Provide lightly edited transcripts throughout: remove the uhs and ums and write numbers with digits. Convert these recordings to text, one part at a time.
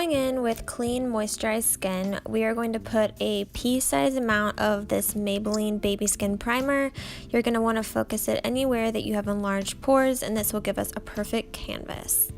going in with clean moisturized skin, we are going to put a pea-sized amount of this Maybelline Baby Skin Primer. You're going to want to focus it anywhere that you have enlarged pores, and this will give us a perfect canvas.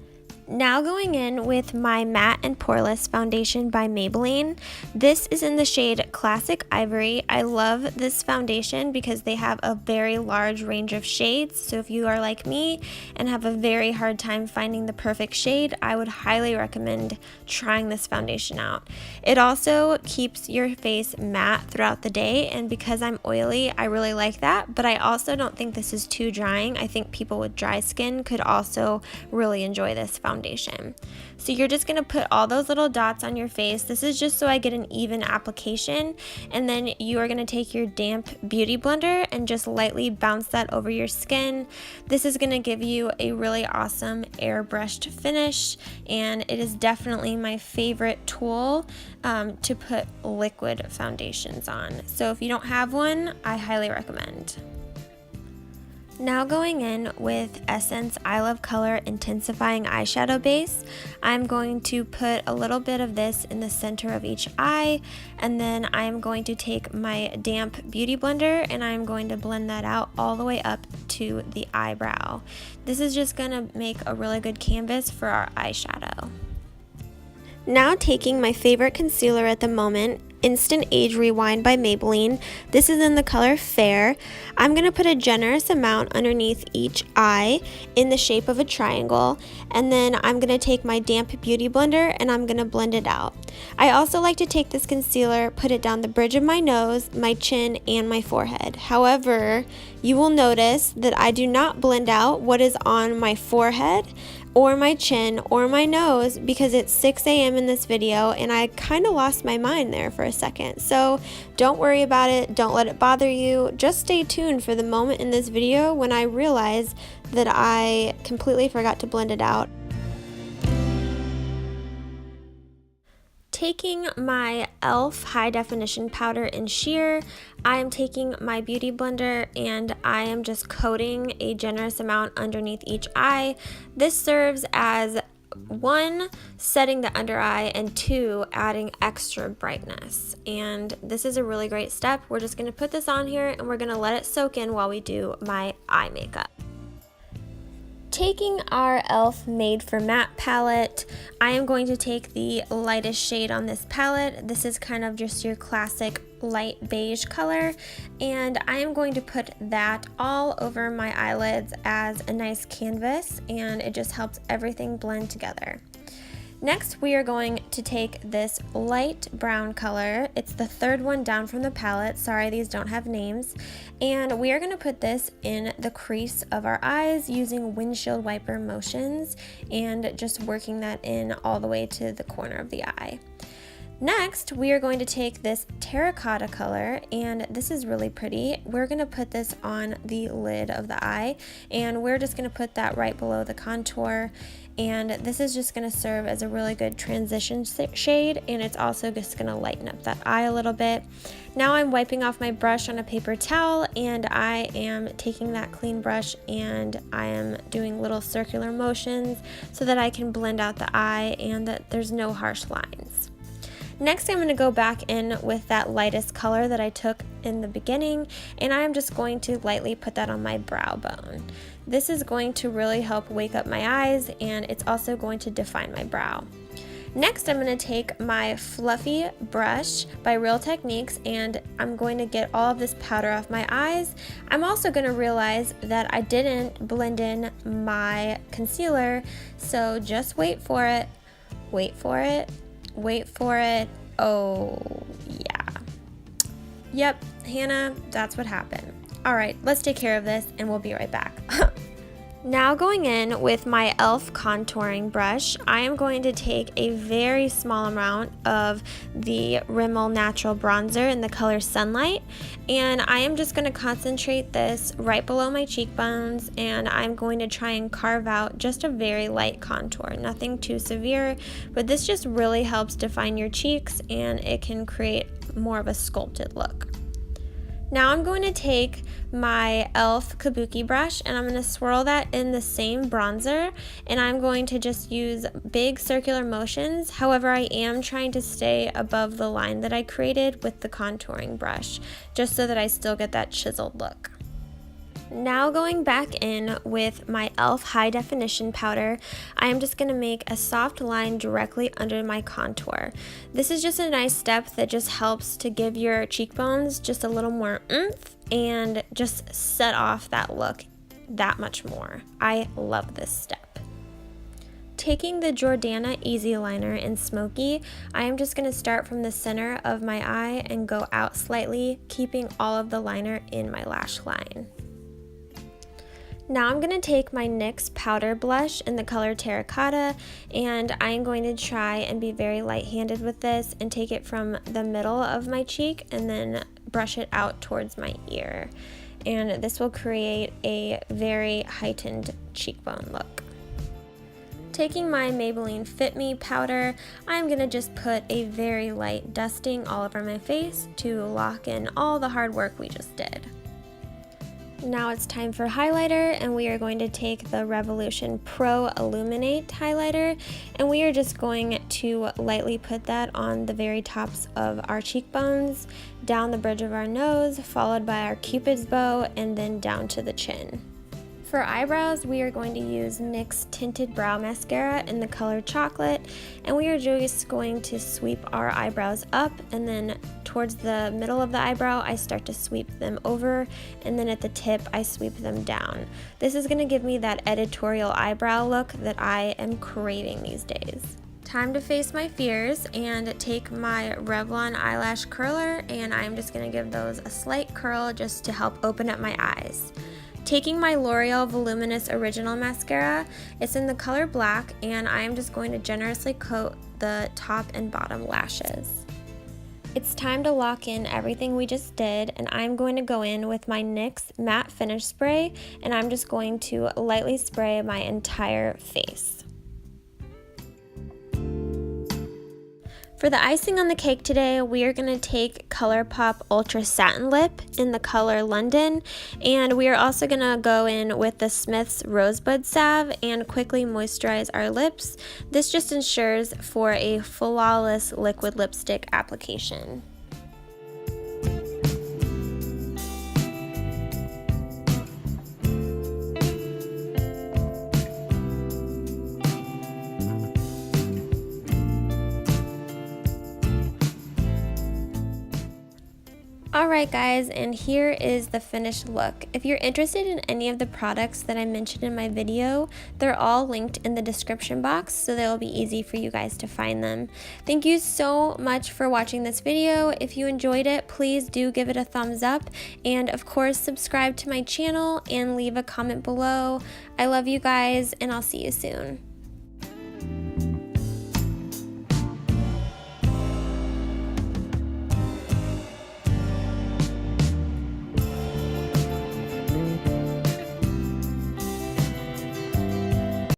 Now going in with my Matte and Poreless Foundation by Maybelline. This is in the shade Classic Ivory. I love this foundation because they have a very large range of shades. So if you are like me and have a very hard time finding the perfect shade, I would highly recommend trying this foundation out. It also keeps your face matte throughout the day, and because I'm oily, I really like that, but I also don't think this is too drying. I think people with dry skin could also really enjoy this foundation. So you're just going to put all those little dots on your face. This is just so I get an even application, and then you are going to take your damp beauty blender and just lightly bounce that over your skin. This is going to give you a really awesome airbrushed finish, and it is definitely my favorite tool to put liquid foundations on. So if you don't have one, I highly recommend. Now going in with Essence I Love Color Intensifying Eyeshadow Base, I'm going to put a little bit of this in the center of each eye, and then I'm going to take my damp beauty blender and I'm going to blend that out all the way up to the eyebrow. This is just going to make a really good canvas for our eyeshadow. Now taking my favorite concealer at the moment, Instant Age Rewind by Maybelline. This is in the color Fair. I'm going to put a generous amount underneath each eye in the shape of a triangle, and then I'm going to take my damp beauty blender and I'm going to blend it out. I also like to take this concealer, put it down the bridge of my nose, my chin, and my forehead. However, you will notice that I do not blend out what is on my forehead or my chin or my nose because it's 6 a.m. in this video and I kind of lost my mind there for a second. So don't worry about it, don't let it bother you, just stay tuned for the moment in this video when I realize that I completely forgot to blend it out. Taking my e.l.f. High Definition Powder in Sheer, I am taking my beauty blender and I am just coating a generous amount underneath each eye. This serves as 1, setting the under eye, and 2, adding extra brightness. And this is a really great step. We're just going to put this on here and we're going to let it soak in while we do my eye makeup. Taking our e.l.f. Made for Matte palette, I am going to take the lightest shade on this palette. This is kind of just your classic light beige color, and I am going to put that all over my eyelids as a nice canvas, and it just helps everything blend together. Next, we are going to take this light brown color. It's the third one down from the palette. Sorry, these don't have names. And we are going to put this in the crease of our eyes using windshield wiper motions and just working that in all the way to the corner of the eye. Next, we are going to take this terracotta color, and this is really pretty. We're going to put this on the lid of the eye, and we're just going to put that right below the contour. And this is just going to serve as a really good transition shade, and it's also just going to lighten up that eye a little bit. Now I'm wiping off my brush on a paper towel, and I am taking that clean brush and I am doing little circular motions so that I can blend out the eye and that there's no harsh lines. Next, I'm going to go back in with that lightest color that I took in the beginning, and I'm just going to lightly put that on my brow bone. This is going to really help wake up my eyes, and it's also going to define my brow. Next, I'm going to take my fluffy brush by Real Techniques, and I'm going to get all of this powder off my eyes. I'm also going to realize that I didn't blend in my concealer, so just wait for it, wait for it. Wait for it. Oh, yeah. Yep, Hannah, that's what happened. All right, let's take care of this and we'll be right back. Now going in with my e.l.f. contouring brush, I am going to take a very small amount of the Rimmel Natural Bronzer in the color Sunlight, and I am just going to concentrate this right below my cheekbones, and I'm going to try and carve out just a very light contour, nothing too severe, but this just really helps define your cheeks and it can create more of a sculpted look. Now I'm going to take my e.l.f. Kabuki brush and I'm going to swirl that in the same bronzer, and I'm going to just use big circular motions. However, I am trying to stay above the line that I created with the contouring brush, just so that I still get that chiseled look. Now going back in with my e.l.f. high definition powder, I am just going to make a soft line directly under my contour. This is just a nice step that just helps to give your cheekbones just a little more oomph and just set off that look that much more. I love this step. Taking the Jordana Easy Liner in Smoky, I am just going to start from the center of my eye and go out slightly, keeping all of the liner in my lash line. Now I'm going to take my NYX powder blush in the color Terracotta, and I'm going to try and be very light-handed with this and take it from the middle of my cheek and then brush it out towards my ear. And this will create a very heightened cheekbone look. Taking my Maybelline Fit Me powder, I'm going to just put a very light dusting all over my face to lock in all the hard work we just did. Now it's time for highlighter, and we are going to take the Revolution Pro Illuminate highlighter, and we are just going to lightly put that on the very tops of our cheekbones, down the bridge of our nose, followed by our Cupid's bow, and then down to the chin. For eyebrows, we are going to use NYX Tinted Brow Mascara in the color Chocolate, and we are just going to sweep our eyebrows up, and then towards the middle of the eyebrow, I start to sweep them over, and then at the tip, I sweep them down. This is going to give me that editorial eyebrow look that I am craving these days. Time to face my fears and take my Revlon eyelash curler, and I'm just going to give those a slight curl just to help open up my eyes. Taking my L'Oreal Voluminous Original Mascara, it's in the color Black, and I am just going to generously coat the top and bottom lashes. It's time to lock in everything we just did, and I'm going to go in with my NYX Matte Finish Spray, and I'm just going to lightly spray my entire face. For the icing on the cake today, we are going to take ColourPop Ultra Satin Lip in the color London, and we are also going to go in with the Smith's Rosebud Salve and quickly moisturize our lips. This just ensures for a flawless liquid lipstick application. Alright guys, and here is the finished look. If you're interested in any of the products that I mentioned in my video, they're all linked in the description box, so they'll be easy for you guys to find them. Thank you so much for watching this video. If you enjoyed it, please do give it a thumbs up, and of course subscribe to my channel and leave a comment below. I love you guys, and I'll see you soon.